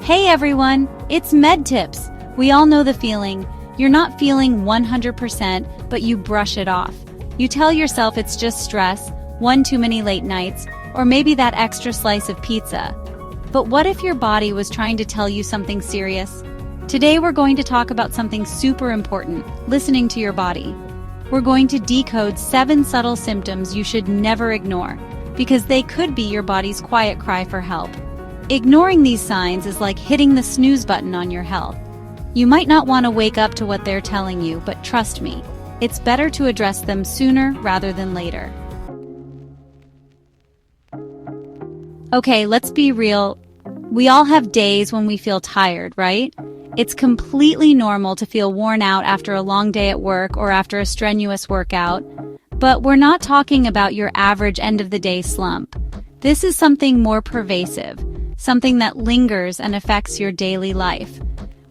Hey everyone, it's HealthTips. We all know the feeling. You're not feeling 100%, but you brush it off. You tell yourself it's just stress, one too many late nights, or maybe that extra slice of pizza. But what if your body was trying to tell you something serious? Today we're going to talk about something super important, listening to your body. We're going to decode 7 subtle symptoms you should never ignore, because they could be your body's quiet cry for help. Ignoring these signs is like hitting the snooze button on your health. You might not want to wake up to what they're telling you, but trust me, it's better to address them sooner rather than later. Okay, let's be real. We all have days when we feel tired, right? It's completely normal to feel worn out after a long day at work or after a strenuous workout. But we're not talking about your average end-of-the-day slump. This is something more pervasive, something that lingers and affects your daily life.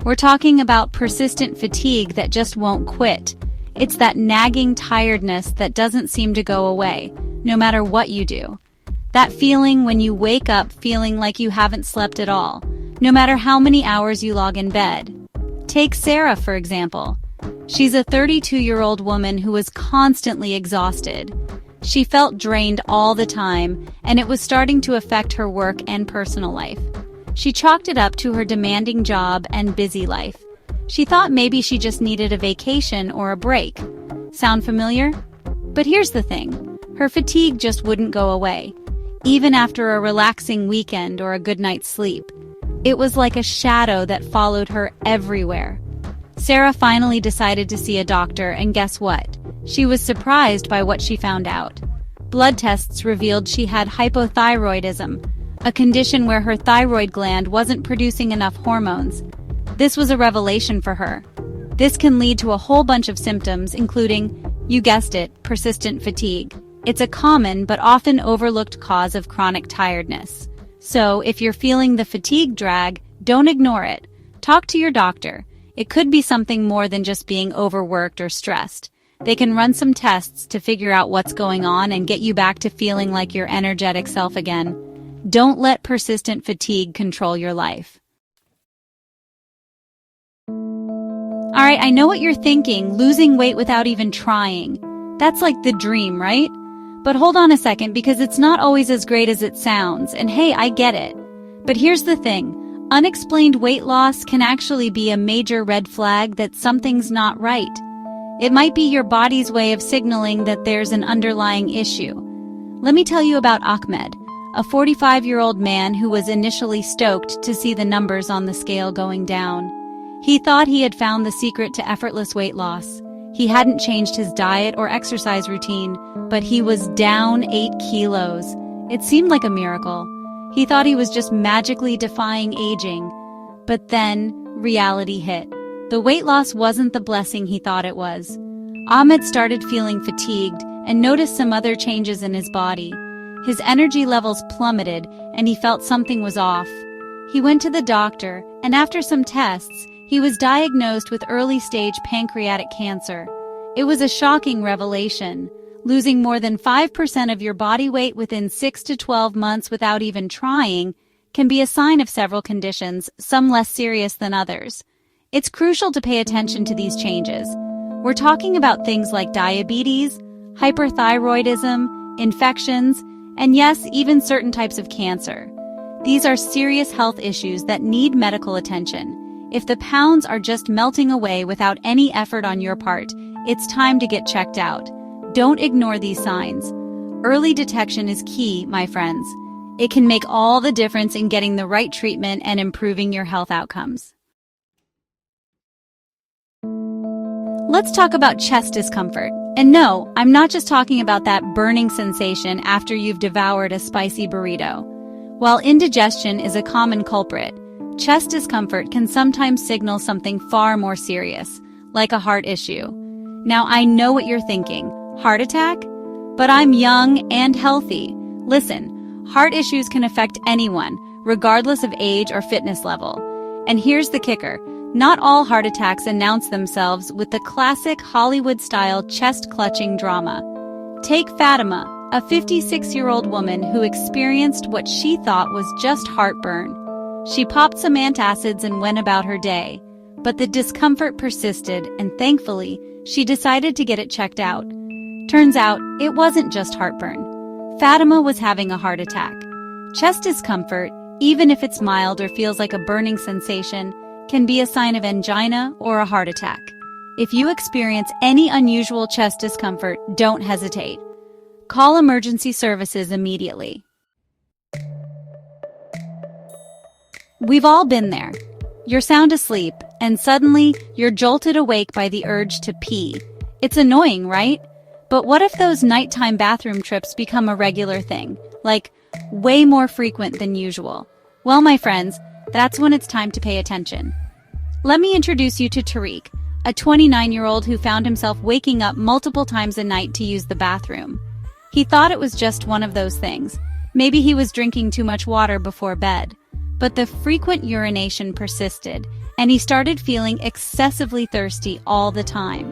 We're talking about persistent fatigue that just won't quit. It's that nagging tiredness that doesn't seem to go away, no matter what you do. That feeling when you wake up feeling like you haven't slept at all, no matter how many hours you log in bed. Take Sarah, for example. She's a 32-year-old woman who was constantly exhausted. She felt drained all the time, and it was starting to affect her work and personal life. She chalked it up to her demanding job and busy life. She thought maybe she just needed a vacation or a break. Sound familiar? But here's the thing. Her fatigue just wouldn't go away, even after a relaxing weekend or a good night's sleep. It was like a shadow that followed her everywhere. Sarah finally decided to see a doctor, and guess what? She was surprised by what she found out. Blood tests revealed she had hypothyroidism, a condition where her thyroid gland wasn't producing enough hormones. This was a revelation for her. This can lead to a whole bunch of symptoms, including, you guessed it, persistent fatigue. It's a common but often overlooked cause of chronic tiredness. So, if you're feeling the fatigue drag, don't ignore it. Talk to your doctor. It could be something more than just being overworked or stressed. They can run some tests to figure out what's going on and get you back to feeling like your energetic self again. Don't let persistent fatigue control your life. Alright, I know what you're thinking, losing weight without even trying. That's like the dream, right? But hold on a second, because it's not always as great as it sounds, and hey, I get it. But here's the thing. Unexplained weight loss can actually be a major red flag that something's not right. It might be your body's way of signaling that there's an underlying issue. Let me tell you about Ahmed, a 45-year-old man who was initially stoked to see the numbers on the scale going down. He thought he had found the secret to effortless weight loss. He hadn't changed his diet or exercise routine, but he was down 8 kilos. It seemed like a miracle. He thought he was just magically defying aging. But then, reality hit. The weight loss wasn't the blessing he thought it was. Ahmed started feeling fatigued and noticed some other changes in his body. His energy levels plummeted, and he felt something was off. He went to the doctor, and after some tests, he was diagnosed with early-stage pancreatic cancer. It was a shocking revelation. Losing more than 5% of your body weight within 6 to 12 months without even trying can be a sign of several conditions, some less serious than others. It's crucial to pay attention to these changes. We're talking about things like diabetes, hyperthyroidism, infections, and yes, even certain types of cancer. These are serious health issues that need medical attention. If the pounds are just melting away without any effort on your part, it's time to get checked out. Don't ignore these signs. Early detection is key, my friends. It can make all the difference in getting the right treatment and improving your health outcomes. Let's talk about chest discomfort. And no, I'm not just talking about that burning sensation after you've devoured a spicy burrito. While indigestion is a common culprit, chest discomfort can sometimes signal something far more serious, like a heart issue. Now, I know what you're thinking. Heart attack? But I'm young and healthy. Listen, heart issues can affect anyone, regardless of age or fitness level. And here's the kicker. Not all heart attacks announce themselves with the classic Hollywood-style chest-clutching drama. Take Fatima, a 56-year-old woman who experienced what she thought was just heartburn. She popped some antacids and went about her day. But the discomfort persisted, and thankfully, she decided to get it checked out. Turns out, it wasn't just heartburn. Fatima was having a heart attack. Chest discomfort, even if it's mild or feels like a burning sensation, can be a sign of angina or a heart attack. If you experience any unusual chest discomfort, don't hesitate. Call emergency services immediately. We've all been there. You're sound asleep, and suddenly you're jolted awake by the urge to pee. It's annoying, right? But what if those nighttime bathroom trips become a regular thing, like way more frequent than usual? Well, my friends, that's when it's time to pay attention. Let me introduce you to Tariq, a 29-year-old who found himself waking up multiple times a night to use the bathroom. He thought it was just one of those things. Maybe he was drinking too much water before bed. But the frequent urination persisted, and he started feeling excessively thirsty all the time.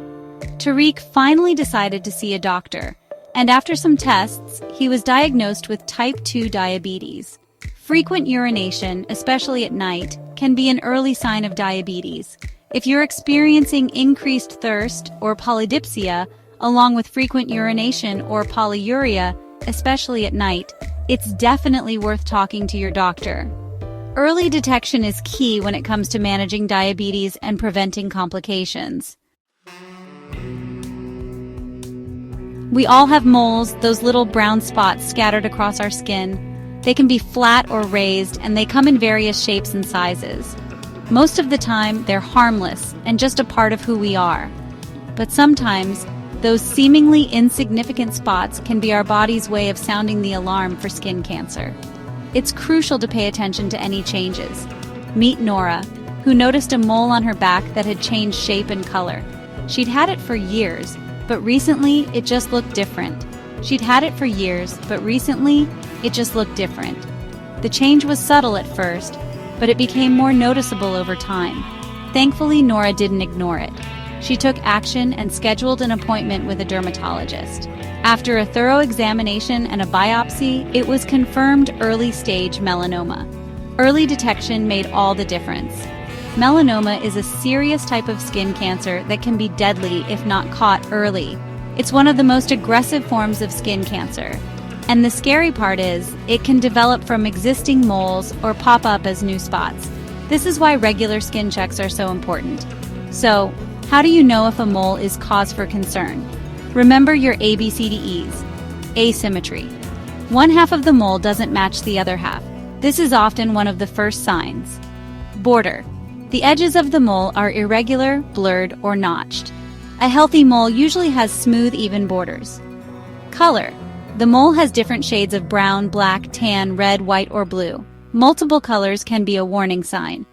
Tariq finally decided to see a doctor, and after some tests, he was diagnosed with type 2 diabetes. Frequent urination, especially at night, can be an early sign of diabetes. If you're experiencing increased thirst or polydipsia, along with frequent urination or polyuria, especially at night, it's definitely worth talking to your doctor. Early detection is key when it comes to managing diabetes and preventing complications. We all have moles, those little brown spots scattered across our skin. They can be flat or raised, and they come in various shapes and sizes. Most of the time, they're harmless and just a part of who we are. But sometimes, those seemingly insignificant spots can be our body's way of sounding the alarm for skin cancer. It's crucial to pay attention to any changes. Meet Nora, who noticed a mole on her back that had changed shape and color. She'd had it for years, but recently it just looked different. The change was subtle at first, but it became more noticeable over time. Thankfully, Nora didn't ignore it. She took action and scheduled an appointment with a dermatologist. After a thorough examination and a biopsy, it was confirmed early-stage melanoma. Early detection made all the difference. Melanoma is a serious type of skin cancer that can be deadly if not caught early. It's one of the most aggressive forms of skin cancer. And the scary part is, it can develop from existing moles or pop up as new spots. This is why regular skin checks are so important. So, how do you know if a mole is cause for concern? Remember your ABCDEs. Asymmetry. One half of the mole doesn't match the other half. This is often one of the first signs. Border. The edges of the mole are irregular, blurred, or notched. A healthy mole usually has smooth, even borders. Color. The mole has different shades of brown, black, tan, red, white, or blue. Multiple colors can be a warning sign.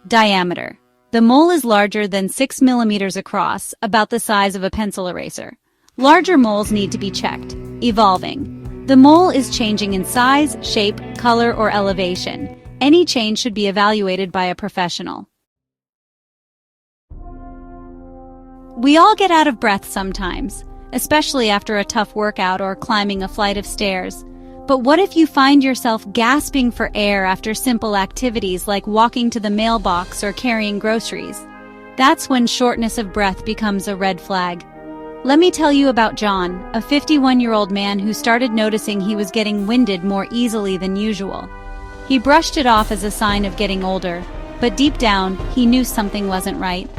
Diameter. The mole is larger than 6 millimeters across, about the size of a pencil eraser. Larger moles need to be checked. Evolving. The mole is changing in size, shape, color, or elevation. Any change should be evaluated by a professional. We all get out of breath sometimes, especially after a tough workout or climbing a flight of stairs. But what if you find yourself gasping for air after simple activities like walking to the mailbox or carrying groceries? That's when shortness of breath becomes a red flag. Let me tell you about John, a 51-year-old man who started noticing he was getting winded more easily than usual. He brushed it off as a sign of getting older, but deep down, he knew something wasn't right.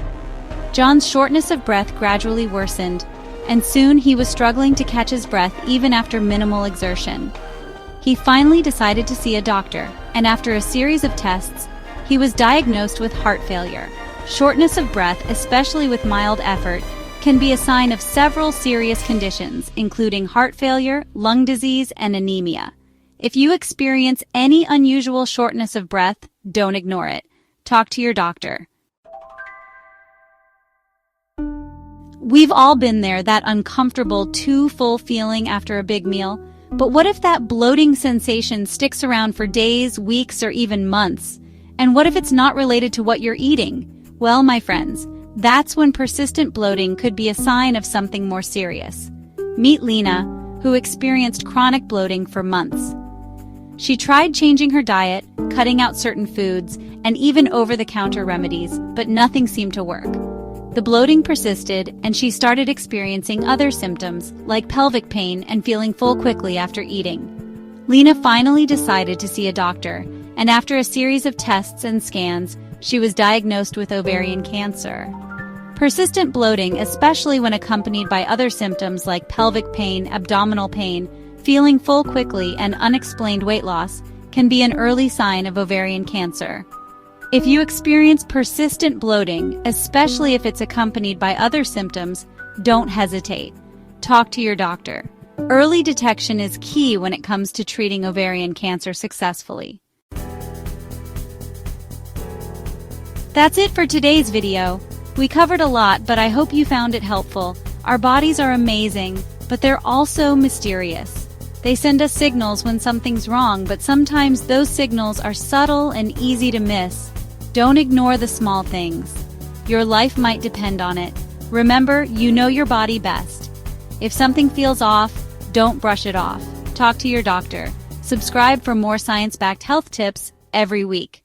John's shortness of breath gradually worsened, and soon he was struggling to catch his breath even after minimal exertion. He finally decided to see a doctor, and after a series of tests, he was diagnosed with heart failure. Shortness of breath, especially with mild effort, can be a sign of several serious conditions, including heart failure, lung disease, and anemia. If you experience any unusual shortness of breath, don't ignore it. Talk to your doctor. We've all been there, that uncomfortable, too full feeling after a big meal. But what if that bloating sensation sticks around for days, weeks, or even months? And what if it's not related to what you're eating? Well, my friends, that's when persistent bloating could be a sign of something more serious. Meet Lena, who experienced chronic bloating for months. She tried changing her diet, cutting out certain foods, and even over-the-counter remedies, but nothing seemed to work. The bloating persisted, and she started experiencing other symptoms, like pelvic pain and feeling full quickly after eating. Lena finally decided to see a doctor, and after a series of tests and scans, she was diagnosed with ovarian cancer. Persistent bloating, especially when accompanied by other symptoms like pelvic pain, abdominal pain, feeling full quickly, and unexplained weight loss, can be an early sign of ovarian cancer. If you experience persistent bloating, especially if it's accompanied by other symptoms, don't hesitate. Talk to your doctor. Early detection is key when it comes to treating ovarian cancer successfully. That's it for today's video. We covered a lot, but I hope you found it helpful. Our bodies are amazing, but they're also mysterious. They send us signals when something's wrong, but sometimes those signals are subtle and easy to miss. Don't ignore the small things. Your life might depend on it. Remember, you know your body best. If something feels off, don't brush it off. Talk to your doctor. Subscribe for more science-backed health tips every week.